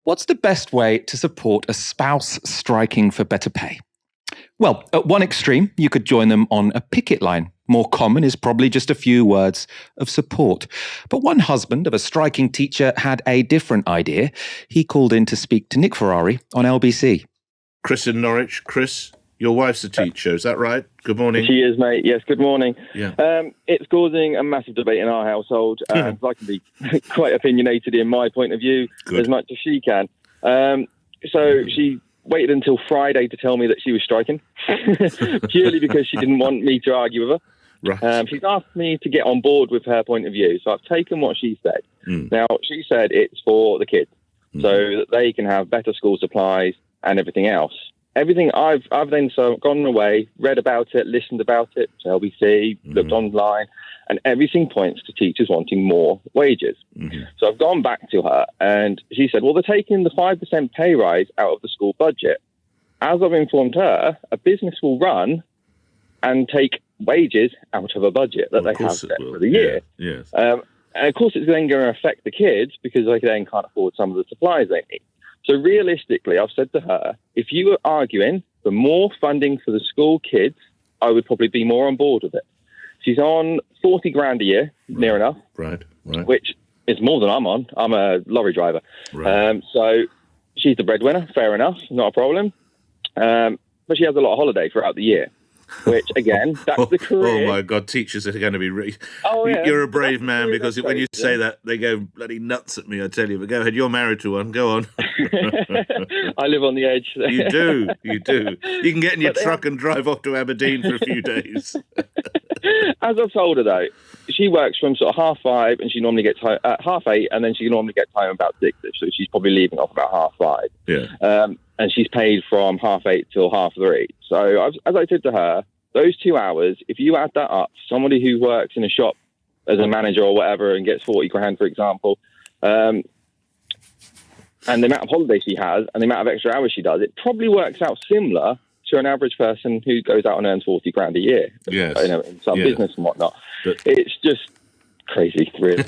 What's the best way to support a spouse striking for better pay? Well, at one extreme, you could join them on a picket line. More common is probably just a few words of support. But one husband of a striking teacher had a different idea. He called in to speak to Nick Ferrari on LBC. Chris in Norwich. Chris, your wife's a teacher, is that right? Good morning. She is, mate. Yes, good morning. Yeah. It's causing a massive debate in our household. I can be quite opinionated in my point of view as much as she can. So she waited until Friday to tell me that she was striking, purely because she didn't want me to argue with her. Right. She's asked me to get on board with her point of view, so I've taken what she said. Now, she said it's for the kids, so that they can have better school supplies and everything else. Everything I've then gone away, read about it, listened about it to LBC, looked online, and everything points to teachers wanting more wages. So I've gone back to her, and she said, well, they're taking the 5% pay rise out of the school budget. As I've informed her, a business will run and take wages out of a budget that they have set for the year. Yeah. Yes. And of course, it's then going to affect the kids because they then can't afford some of the supplies they need. So realistically, I've said to her, if you were arguing for more funding for the school kids, I would probably be more on board with it. She's on 40 grand a year, near enough. Right. Which is more than I'm on. I'm a lorry driver. Right. So she's the breadwinner, fair enough, not a problem. But she has a lot of holiday throughout the year. Which, again, that's the career. Oh, my God, teachers are going to be... Oh, yeah. You're a brave man, because when you say that, they go bloody nuts at me, I tell you. But go ahead, you're married to one, go on. I live on the edge. You do. You can get in your truck and drive off to Aberdeen for a few days. As I've told her, though, she works from sort of 5:30, and she normally gets home at 8:30, and then she normally gets home about 6, so she's probably leaving off about 5:30. Yeah. And she's paid from 8:30 till 3:30. So as I said to her, those 2 hours, if you add that up, somebody who works in a shop as a manager or whatever and gets 40 grand, for example, and the amount of holiday she has and the amount of extra hours she does, it probably works out similar to an average person who goes out and earns 40 grand a year. Yes. In some business and whatnot. But it's just crazy, really.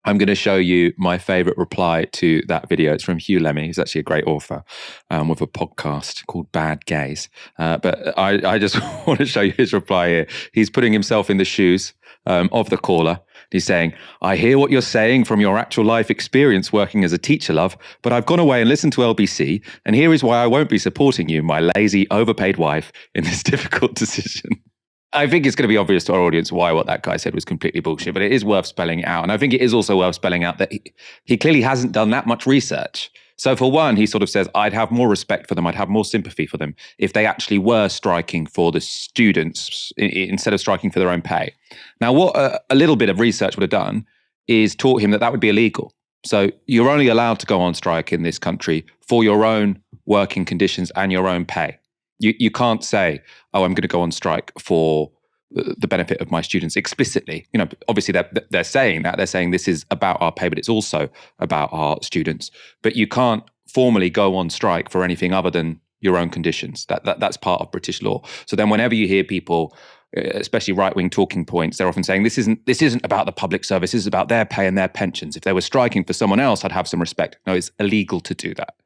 I'm going to show you my favorite reply to that video. It's from Hugh Lemmy. He's actually a great author with a podcast called Bad Gays. But I just want to show you his reply here. He's putting himself in the shoes of the caller. He's saying, I hear what you're saying from your actual life experience working as a teacher, love, but I've gone away and listened to LBC, and here is why I won't be supporting you, my lazy, overpaid wife, in this difficult decision. I think it's going to be obvious to our audience why what that guy said was completely bullshit, but it is worth spelling it out. And I think it is also worth spelling out that he clearly hasn't done that much research. So for one, he sort of says, I'd have more respect for them, I'd have more sympathy for them if they actually were striking for the students instead of striking for their own pay. Now, what a little bit of research would have done is taught him that that would be illegal. So you're only allowed to go on strike in this country for your own working conditions and your own pay. You can't say, oh, I'm going to go on strike for the benefit of my students explicitly. You know, obviously they're saying that. They're saying this is about our pay, but it's also about our students. But you can't formally go on strike for anything other than your own conditions. That's part of British law. So then whenever you hear people, especially right-wing talking points, they're often saying this isn't about the public service, this is about their pay and their pensions. If they were striking for someone else, I'd have some respect. No, it's illegal to do that.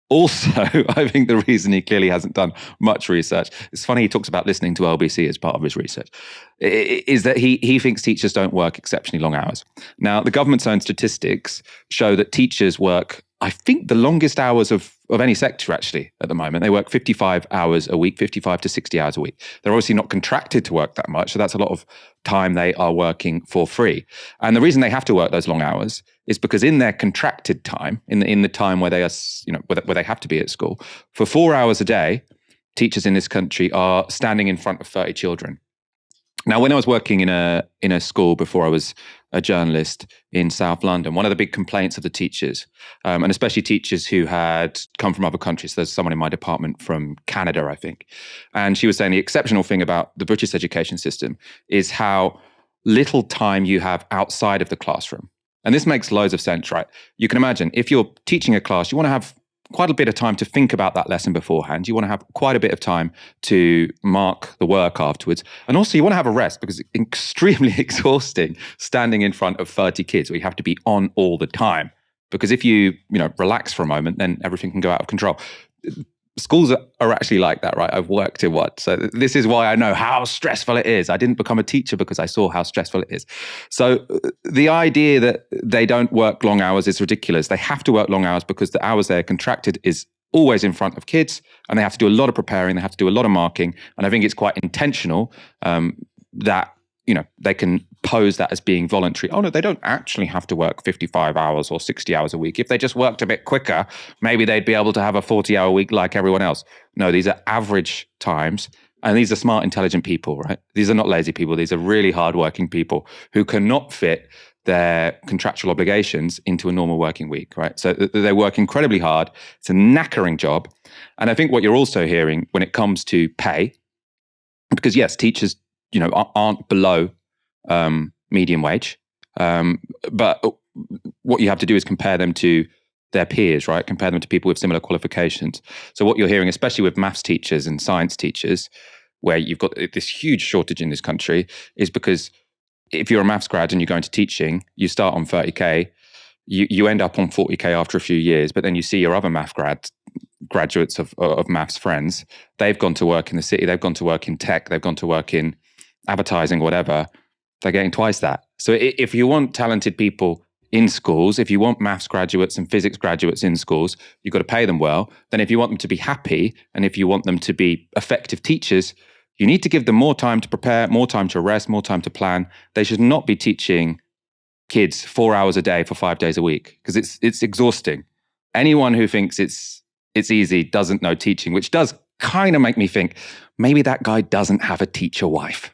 Also, I think the reason he clearly hasn't done much research, it's funny he talks about listening to LBC as part of his research, is that he thinks teachers don't work exceptionally long hours. Now, the government's own statistics show that teachers work, I think, the longest hours of any sector, actually, at the moment. They work 55 hours a week, 55 to 60 hours a week. They're obviously not contracted to work that much, so that's a lot of time they are working for free. And the reason they have to work those long hours is because in their contracted time, in the time where they are, where they have to be at school, for 4 hours a day, teachers in this country are standing in front of 30 children. Now, when I was working in a school before I was a journalist in South London, one of the big complaints of the teachers, and especially teachers who had come from other countries, there's someone in my department from Canada, I think, and she was saying the exceptional thing about the British education system is how little time you have outside of the classroom. And this makes loads of sense, right? You can imagine if you're teaching a class, you want to have quite a bit of time to think about that lesson beforehand. You want to have quite a bit of time to mark the work afterwards. And also you want to have a rest because it's extremely exhausting standing in front of 30 kids where you have to be on all the time. because if you relax for a moment, then everything can go out of control. Schools are actually like that, right? I've worked in one. So this is why I know how stressful it is. I didn't become a teacher because I saw how stressful it is. So the idea that they don't work long hours is ridiculous. They have to work long hours because the hours they're contracted is always in front of kids, and they have to do a lot of preparing. They have to do a lot of marking. And I think it's quite intentional that they can pose that as being voluntary. Oh no, they don't actually have to work 55 hours or 60 hours a week. If they just worked a bit quicker, maybe they'd be able to have a 40-hour week like everyone else. No, these are average times. And these are smart, intelligent people, right? These are not lazy people. These are really hardworking people who cannot fit their contractual obligations into a normal working week, right? So they work incredibly hard. It's a knackering job. And I think what you're also hearing when it comes to pay, because yes, teachers aren't below median wage. But what you have to do is compare them to their peers, right? Compare them to people with similar qualifications. So what you're hearing, especially with maths teachers and science teachers, where you've got this huge shortage in this country, is because if you're a maths grad and you're going to teaching, you start on 30K, you end up on 40K after a few years, but then you see your other graduates of maths friends, they've gone to work in the city, they've gone to work in tech, they've gone to work in advertising, whatever, they're getting twice that. So if you want talented people in schools, if you want maths graduates and physics graduates in schools, you've got to pay them well. Then if you want them to be happy and if you want them to be effective teachers, you need to give them more time to prepare, more time to rest, more time to plan. They should not be teaching kids 4 hours a day for 5 days a week because it's exhausting. Anyone who thinks it's easy doesn't know teaching, which does kind of make me think maybe that guy doesn't have a teacher wife.